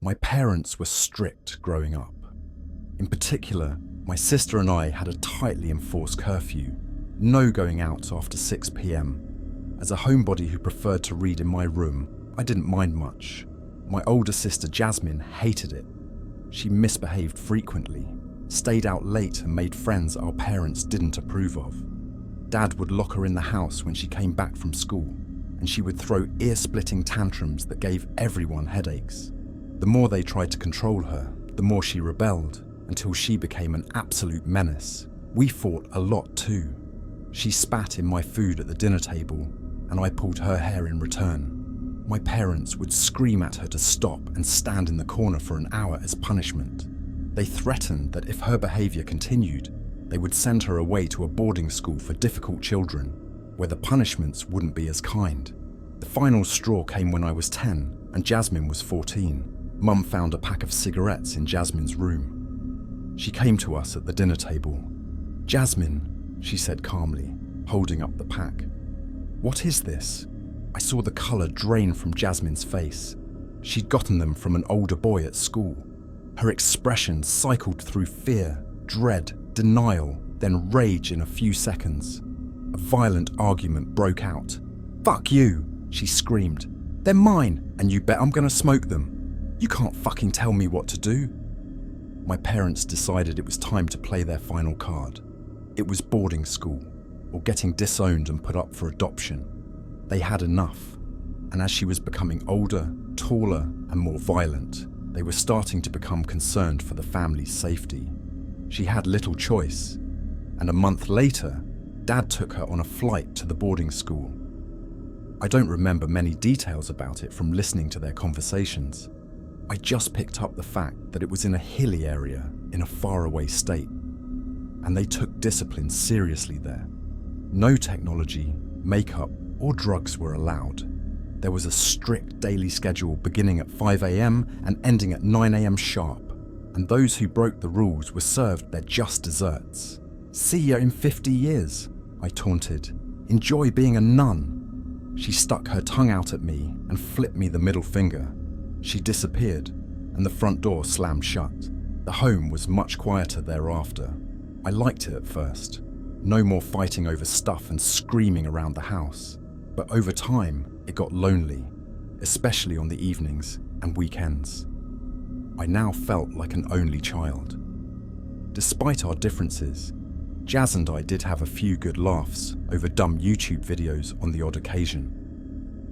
My parents were strict growing up. In particular, my sister and I had a tightly enforced curfew, no going out after 6 p.m. As a homebody who preferred to read in my room, I didn't mind much. My older sister Jasmine hated it. She misbehaved frequently, stayed out late and made friends our parents didn't approve of. Dad would lock her in the house when she came back from school, and she would throw ear-splitting tantrums that gave everyone headaches. The more they tried to control her, the more she rebelled, until she became an absolute menace. We fought a lot too. She spat in my food at the dinner table, and I pulled her hair in return. My parents would scream at her to stop and stand in the corner for an hour as punishment. They threatened that if her behaviour continued, they would send her away to a boarding school for difficult children, where the punishments wouldn't be as kind. The final straw came when I was 10 and Jasmine was 14. Mum found a pack of cigarettes in Jasmine's room. She came to us at the dinner table. "Jasmine," she said calmly, holding up the pack. "What is this?" I saw the colour drain from Jasmine's face. She'd gotten them from an older boy at school. Her expression cycled through fear, dread, denial, then rage in a few seconds. A violent argument broke out. "Fuck you," she screamed. "They're mine, and you bet I'm gonna smoke them. You can't fucking tell me what to do." My parents decided it was time to play their final card. It was boarding school, or getting disowned and put up for adoption. They had enough, and as she was becoming older, taller, and more violent, they were starting to become concerned for the family's safety. She had little choice, and a month later, Dad took her on a flight to the boarding school. I don't remember many details about it from listening to their conversations. I just picked up the fact that it was in a hilly area in a faraway state, and they took discipline seriously there. No technology, makeup, or drugs were allowed. There was a strict daily schedule beginning at 5 a.m. and ending at 9 a.m. sharp, and those who broke the rules were served their just desserts. "See ya in 50 years, I taunted. "Enjoy being a nun." She stuck her tongue out at me and flipped me the middle finger. She disappeared, and the front door slammed shut. The home was much quieter thereafter. I liked it at first. No more fighting over stuff and screaming around the house. But over time, it got lonely, especially on the evenings and weekends. I now felt like an only child. Despite our differences, Jazz and I did have a few good laughs over dumb YouTube videos on the odd occasion.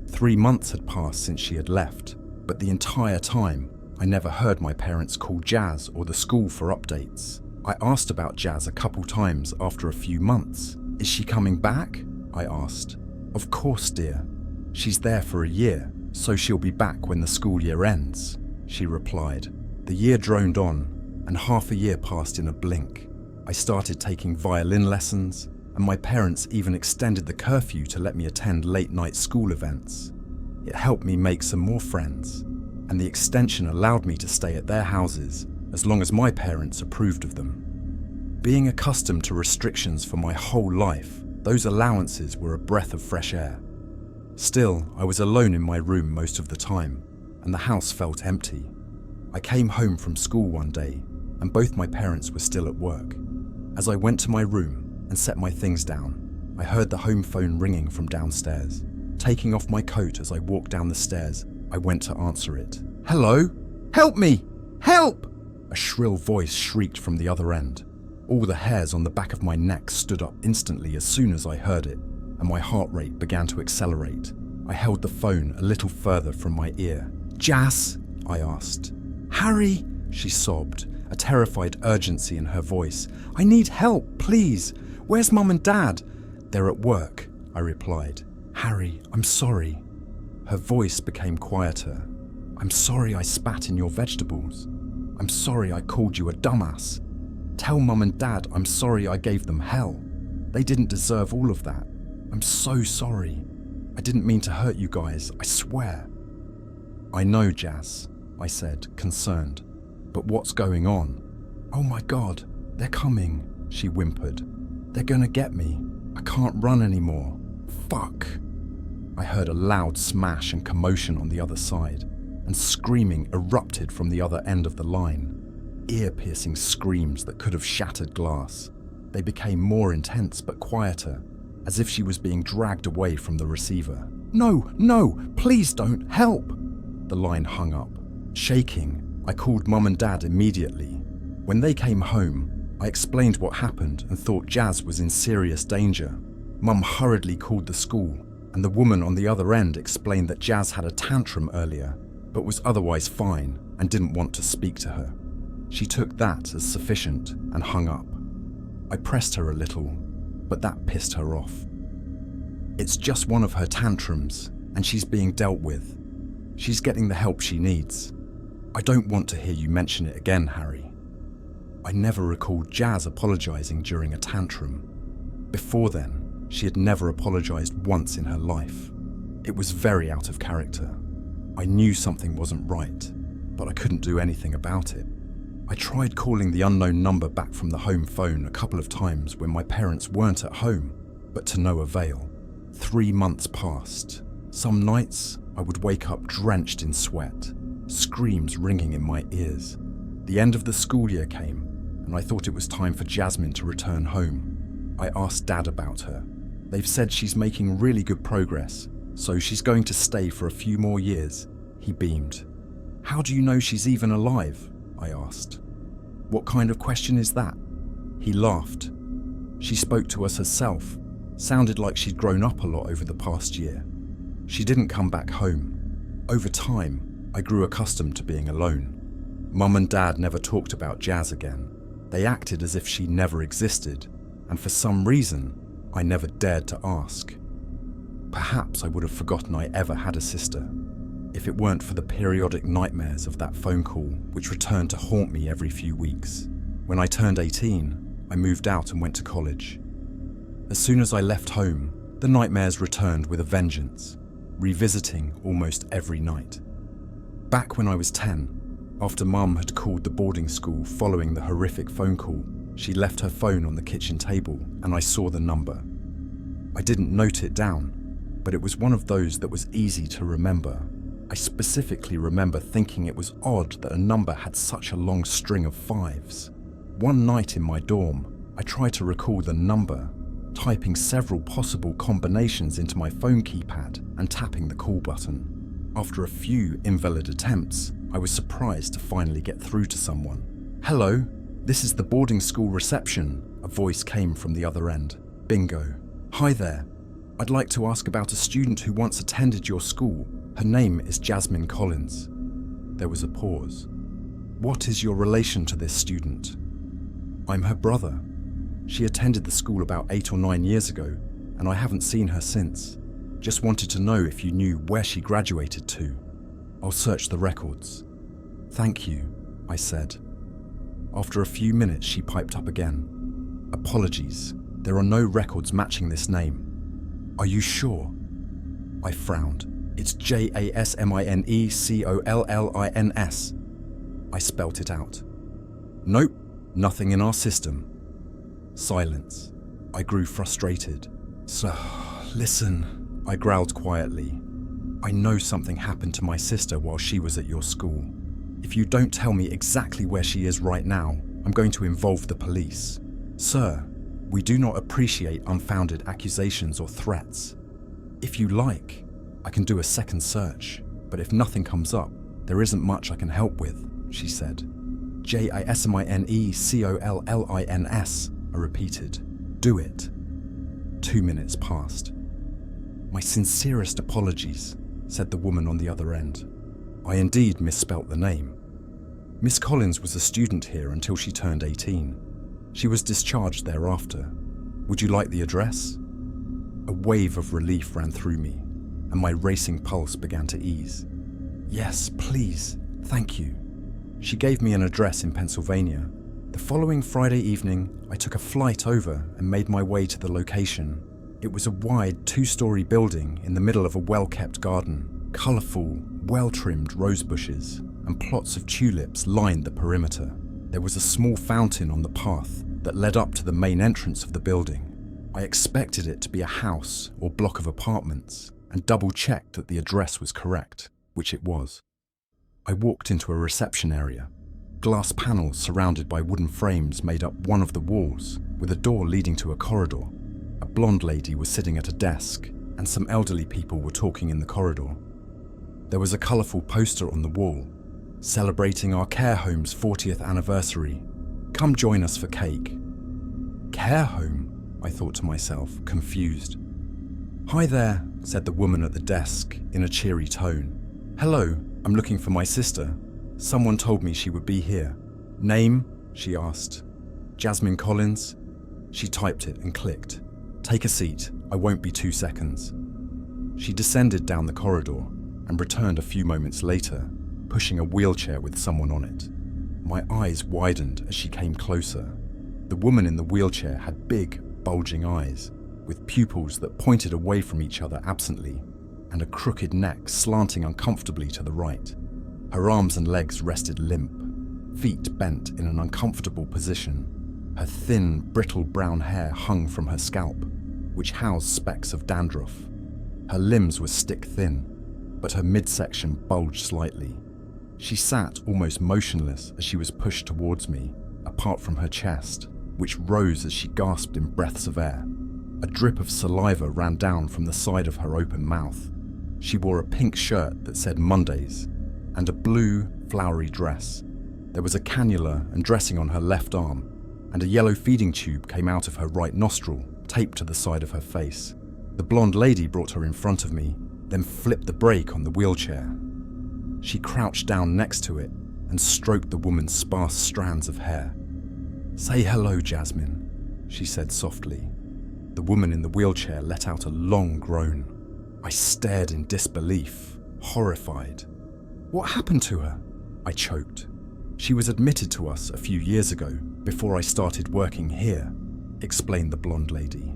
3 months had passed since she had left, but the entire time, I never heard my parents call Jazz or the school for updates. I asked about Jazz a couple times after a few months. "Is she coming back?" I asked. "Of course, dear. She's there for a year, so she'll be back when the school year ends," she replied. The year droned on, and half a year passed in a blink. I started taking violin lessons, and my parents even extended the curfew to let me attend late-night school events. It helped me make some more friends, and the extension allowed me to stay at their houses as long as my parents approved of them. Being accustomed to restrictions for my whole life, those allowances were a breath of fresh air. Still, I was alone in my room most of the time, and the house felt empty. I came home from school one day, and both my parents were still at work. As I went to my room and set my things down, I heard the home phone ringing from downstairs. Taking off my coat as I walked down the stairs, I went to answer it. "Hello? Help me! Help!" A shrill voice shrieked from the other end. All the hairs on the back of my neck stood up instantly as soon as I heard it, and my heart rate began to accelerate. I held the phone a little further from my ear. "Jazz?" I asked. "Harry?" she sobbed, a terrified urgency in her voice. "I need help, please. Where's Mum and Dad?" "They're at work," I replied. "Harry, I'm sorry." Her voice became quieter. "I'm sorry I spat in your vegetables. I'm sorry I called you a dumbass. Tell Mum and Dad I'm sorry I gave them hell. They didn't deserve all of that. I'm so sorry. I didn't mean to hurt you guys, I swear." "I know, Jazz," I said, concerned. "But what's going on?" "Oh my God, they're coming," she whimpered. "They're gonna get me. I can't run anymore. Fuck." I heard a loud smash and commotion on the other side. and screaming erupted from the other end of the line. Ear-piercing screams that could have shattered glass. They became more intense but quieter, as if she was being dragged away from the receiver. "No, no, please don't, help!" The line hung up. Shaking, I called Mum and Dad immediately. When they came home, I explained what happened and thought Jazz was in serious danger. Mum hurriedly called the school, and the woman on the other end explained that Jazz had a tantrum earlier, but was otherwise fine and didn't want to speak to her. She took that as sufficient and hung up. I pressed her a little, but that pissed her off. "It's just one of her tantrums, and she's being dealt with. She's getting the help she needs. I don't want to hear you mention it again, Harry." I never recalled Jazz apologising during a tantrum. Before then, she had never apologised once in her life. It was very out of character. I knew something wasn't right, but I couldn't do anything about it. I tried calling the unknown number back from the home phone a couple of times when my parents weren't at home, but to no avail. 3 months passed. Some nights, I would wake up drenched in sweat, screams ringing in my ears. The end of the school year came, and I thought it was time for Jasmine to return home. I asked Dad about her. They've said she's making really good progress, so she's going to stay for a few more years. He beamed. "How do you know she's even alive?" I asked. "What kind of question is that?" He laughed. "She spoke to us herself. Sounded like she'd grown up a lot over the past year. She didn't come back home. Over time, I grew accustomed to being alone." Mum and Dad never talked about Jazz again. They acted as if she never existed, and for some reason, I never dared to ask. Perhaps I would have forgotten I ever had a sister, if it weren't for the periodic nightmares of that phone call, which returned to haunt me every few weeks. When I turned 18, I moved out and went to college. As soon as I left home, the nightmares returned with a vengeance, revisiting almost every night. Back when I was 10, after Mum had called the boarding school following the horrific phone call, she left her phone on the kitchen table and I saw the number. I didn't note it down, but it was one of those that was easy to remember. I specifically remember thinking it was odd that a number had such a long string of 5s. One night in my dorm, I tried to recall the number, typing several possible combinations into my phone keypad and tapping the call button. After a few invalid attempts, I was surprised to finally get through to someone. "Hello, this is the boarding school reception," a voice came from the other end. "Bingo. Hi there. I'd like to ask about a student who once attended your school. Her name is Jasmine Collins." There was a pause. "What is your relation to this student?" "I'm her brother. She attended the school about 8 or 9 years ago, and I haven't seen her since. Just wanted to know if you knew where she graduated to. I'll search the records." "Thank you," I said. After a few minutes, she piped up again. "Apologies, there are no records matching this name." "Are you sure?" I frowned. "It's Jasminecollins. I spelt it out. "Nope, nothing in our system." Silence. I grew frustrated. "So, listen," I growled quietly. "I know something happened to my sister while she was at your school. If you don't tell me exactly where she is right now, I'm going to involve the police. Sir, we do not appreciate unfounded accusations or threats. If you like, I can do a second search, but if nothing comes up, there isn't much I can help with," she said. "Jasminecollins, I repeated. "Do it." 2 minutes passed. "My sincerest apologies," said the woman on the other end. I indeed misspelt the name. Miss Collins was a student here until she turned 18. She was discharged thereafter. "Would you like the address?" A wave of relief ran through me, and my racing pulse began to ease. "Yes, please, thank you." She gave me an address in Pennsylvania. The following Friday evening, I took a flight over and made my way to the location. It was a wide 2-story building in the middle of a well-kept garden. Colourful, well-trimmed rose bushes and plots of tulips lined the perimeter. There was a small fountain on the path that led up to the main entrance of the building. I expected it to be a house or block of apartments and double-checked that the address was correct, which it was. I walked into a reception area. Glass panels surrounded by wooden frames made up one of the walls, with a door leading to a corridor. A blonde lady was sitting at a desk, and some elderly people were talking in the corridor. There was a colourful poster on the wall, celebrating our care home's 40th anniversary. Come join us for cake. Care home? I thought to myself, confused. Hi there, said the woman at the desk in a cheery tone. Hello, I'm looking for my sister. Someone told me she would be here. Name? She asked. Jasmine Collins. She typed it and clicked. Take a seat, I won't be 2 seconds. She descended down the corridor and returned a few moments later, pushing a wheelchair with someone on it. My eyes widened as she came closer. The woman in the wheelchair had big, bulging eyes, with pupils that pointed away from each other absently, and a crooked neck slanting uncomfortably to the right. Her arms and legs rested limp, feet bent in an uncomfortable position. Her thin, brittle brown hair hung from her scalp, which housed specks of dandruff. Her limbs were stick-thin, but her midsection bulged slightly. She sat almost motionless as she was pushed towards me, apart from her chest, which rose as she gasped in breaths of air. A drip of saliva ran down from the side of her open mouth. She wore a pink shirt that said Mondays, and a blue, flowery dress. There was a cannula and dressing on her left arm, and a yellow feeding tube came out of her right nostril, taped to the side of her face. The blonde lady brought her in front of me, then flipped the brake on the wheelchair. She crouched down next to it and stroked the woman's sparse strands of hair. Say hello, Jasmine, she said softly. The woman in the wheelchair let out a long groan. I stared in disbelief, horrified. What happened to her? I choked. She was admitted to us a few years ago, before I started working here, explained the blonde lady.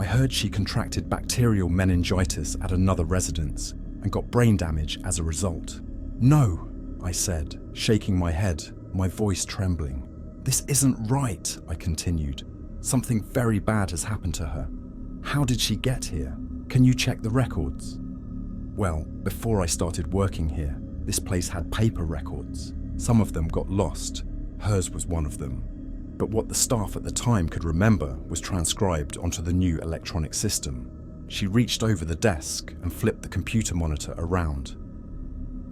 I heard she contracted bacterial meningitis at another residence and got brain damage as a result. No, I said, shaking my head, my voice trembling. This isn't right, I continued. Something very bad has happened to her. How did she get here? Can you check the records? Well, before I started working here, this place had paper records. Some of them got lost. Hers was one of them. But what the staff at the time could remember was transcribed onto the new electronic system. She reached over the desk and flipped the computer monitor around.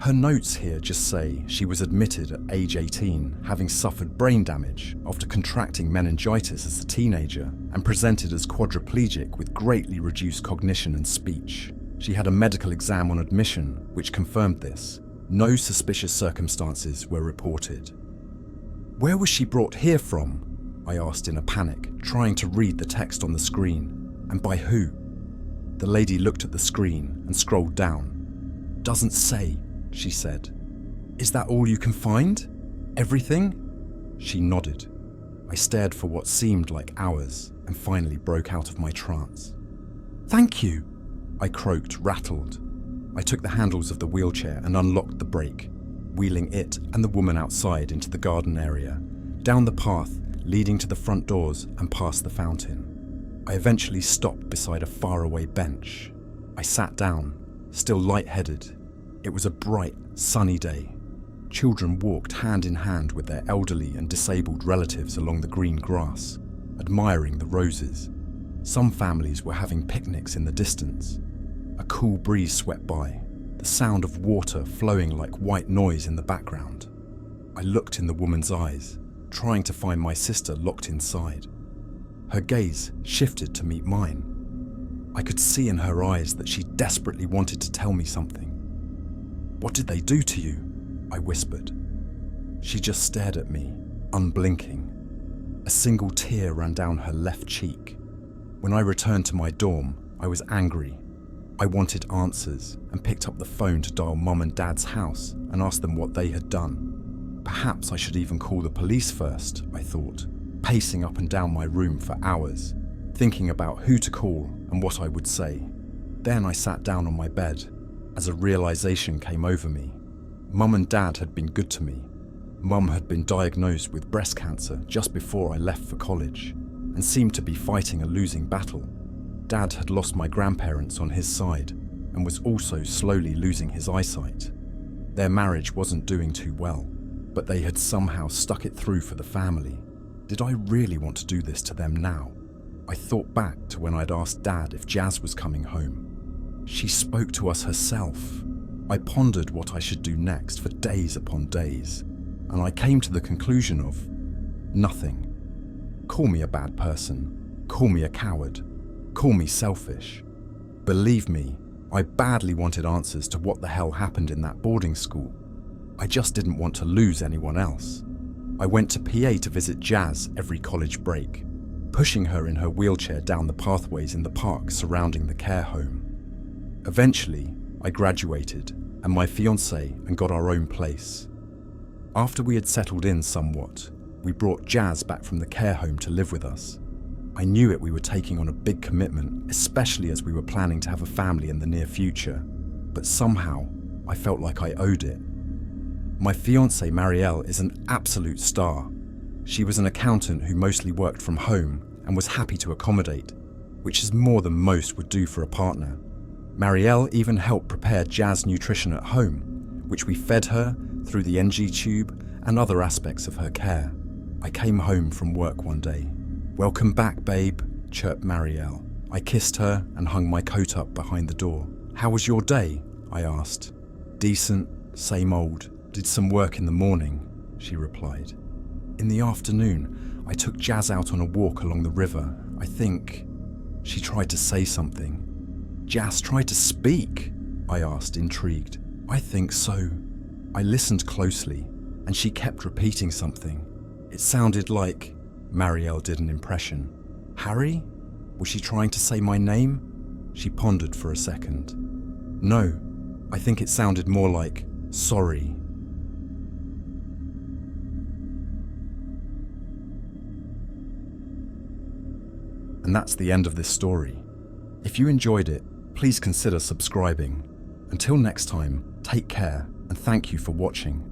Her notes here just say she was admitted at age 18, having suffered brain damage after contracting meningitis as a teenager, and presented as quadriplegic with greatly reduced cognition and speech. She had a medical exam on admission, which confirmed this. No suspicious circumstances were reported. Where was she brought here from? I asked in a panic, trying to read the text on the screen. And by who? The lady looked at the screen and scrolled down. Doesn't say, she said. Is that all you can find? Everything? She nodded. I stared for what seemed like hours and finally broke out of my trance. Thank you, I croaked, rattled. I took the handles of the wheelchair and unlocked the brake, wheeling it and the woman outside into the garden area, down the path leading to the front doors and past the fountain. I eventually stopped beside a faraway bench. I sat down, still lightheaded. It was a bright, sunny day. Children walked hand in hand with their elderly and disabled relatives along the green grass, admiring the roses. Some families were having picnics in the distance. A cool breeze swept by, the sound of water flowing like white noise in the background. I looked in the woman's eyes, trying to find my sister locked inside. Her gaze shifted to meet mine. I could see in her eyes that she desperately wanted to tell me something. What did they do to you? I whispered. She just stared at me, unblinking. A single tear ran down her left cheek. When I returned to my dorm, I was angry. I wanted answers and picked up the phone to dial Mum and Dad's house and ask them what they had done. Perhaps I should even call the police first, I thought, pacing up and down my room for hours, thinking about who to call and what I would say. Then I sat down on my bed as a realization came over me. Mum and Dad had been good to me. Mum had been diagnosed with breast cancer just before I left for college and seemed to be fighting a losing battle. Dad had lost my grandparents on his side and was also slowly losing his eyesight. Their marriage wasn't doing too well, but they had somehow stuck it through for the family. Did I really want to do this to them now? I thought back to when I'd asked Dad if Jazz was coming home. She spoke to us herself. I pondered what I should do next for days upon days, and I came to the conclusion of nothing. Call me a bad person, call me a coward, call me selfish. Believe me, I badly wanted answers to what the hell happened in that boarding school. I just didn't want to lose anyone else. I went to PA to visit Jazz every college break, pushing her in her wheelchair down the pathways in the park surrounding the care home. Eventually, I graduated, and my fiancé and got our own place. After we had settled in somewhat, we brought Jazz back from the care home to live with us. I knew we were taking on a big commitment, especially as we were planning to have a family in the near future, but somehow I felt like I owed it. My fiancée Marielle is an absolute star. She was an accountant who mostly worked from home and was happy to accommodate, which is more than most would do for a partner. Marielle even helped prepare Jazz nutrition at home, which we fed her through the NG tube and other aspects of her care. I came home from work one day. "Welcome back, babe," chirped Marielle. I kissed her and hung my coat up behind the door. "How was your day?" I asked. "Decent, same old. Did some work in the morning," she replied. In the afternoon, I took Jazz out on a walk along the river. I think she tried to say something. "Jazz tried to speak?" I asked, intrigued. "I think so." I listened closely, and she kept repeating something. It sounded like Marielle did an impression. "Harry? Was she trying to say my name?" She pondered for a second. "No, I think it sounded more like sorry." And that's the end of this story. If you enjoyed it, please consider subscribing. Until next time, take care and thank you for watching.